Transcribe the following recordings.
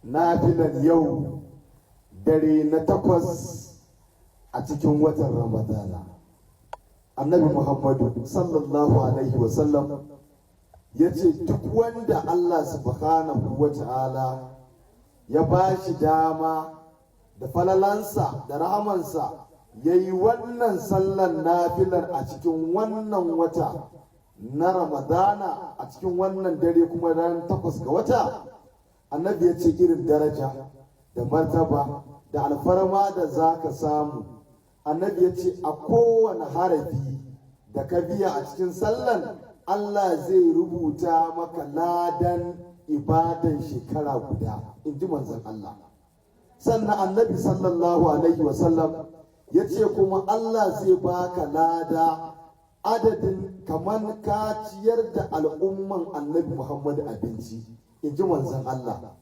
nafilan yau dare na 8 a cikin watan Ramadana. Annabi Muhammadu sallallahu alaihi wasallam ya ce duk wanda Allah subhanahu wa ta'ala ya ba shi dama da falalansa da rahamansa ya yi wannan sallan nafilar a cikin wannan wata na Ramadana, a cikin wannan dare kuma ran 8 ga wata, annabi ya ce irin daraja da martaba da alfarma da za ka samu. Annabi ya ce a kowane harafi da ka biya a cikin sallan Allah zai rubuta maka ladan ibadan shekara guda, in ji manzon Allah. Sannan annabi sallallahu alaihi wasallam ya ce kuma Allah zai baka lada adadin kamar ka ciyar da al'umman annabi Muhammadu abinci, in ji manzon Allah.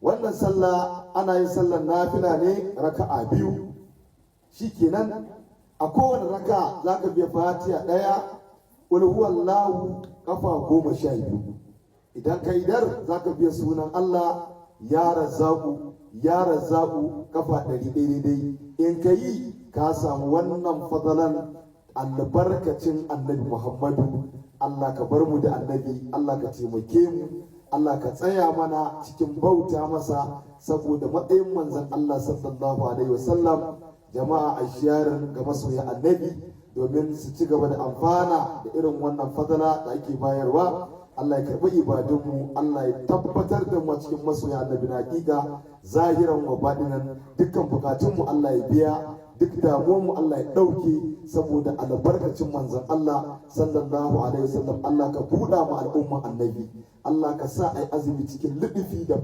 Wannan sallah ana yin sallar nafila ne raka'a 2 shikenan. A kowane raka za ka biya fatiha 1, qul huwallahu kafa 12. Idan ka idar za ka biya sunan Allah ya razzaku kafa 100 daidai. In ka yi ka samu wannan fadalan albarkacin annabi Muhammadu. Allah ka bar mu da annabi, Allah ka taimake mu, Allah ka tsaya mana cikin bauta masa saboda matsayin manzon Allah sallallahu alaihi wasallam. Jama'a a sharing ga masoya annabi domin su ci gaba da amfana da irin wannan fadala da ake bayarwa. Allah ya karɓi ibadunmu, Allah ya tabbatar da mu cikin masoya annabi na hakika zahiran wa badinan. Dukkan bukatunmu Allah ya biya, duk damuwarmu Allah ya ɗauke saboda albarkacin manzon Allah sallallahu alaihi wasallam. Allah ka buɗa mu al'umman annabi, Allah ka sa ai azumi cikin lubufi da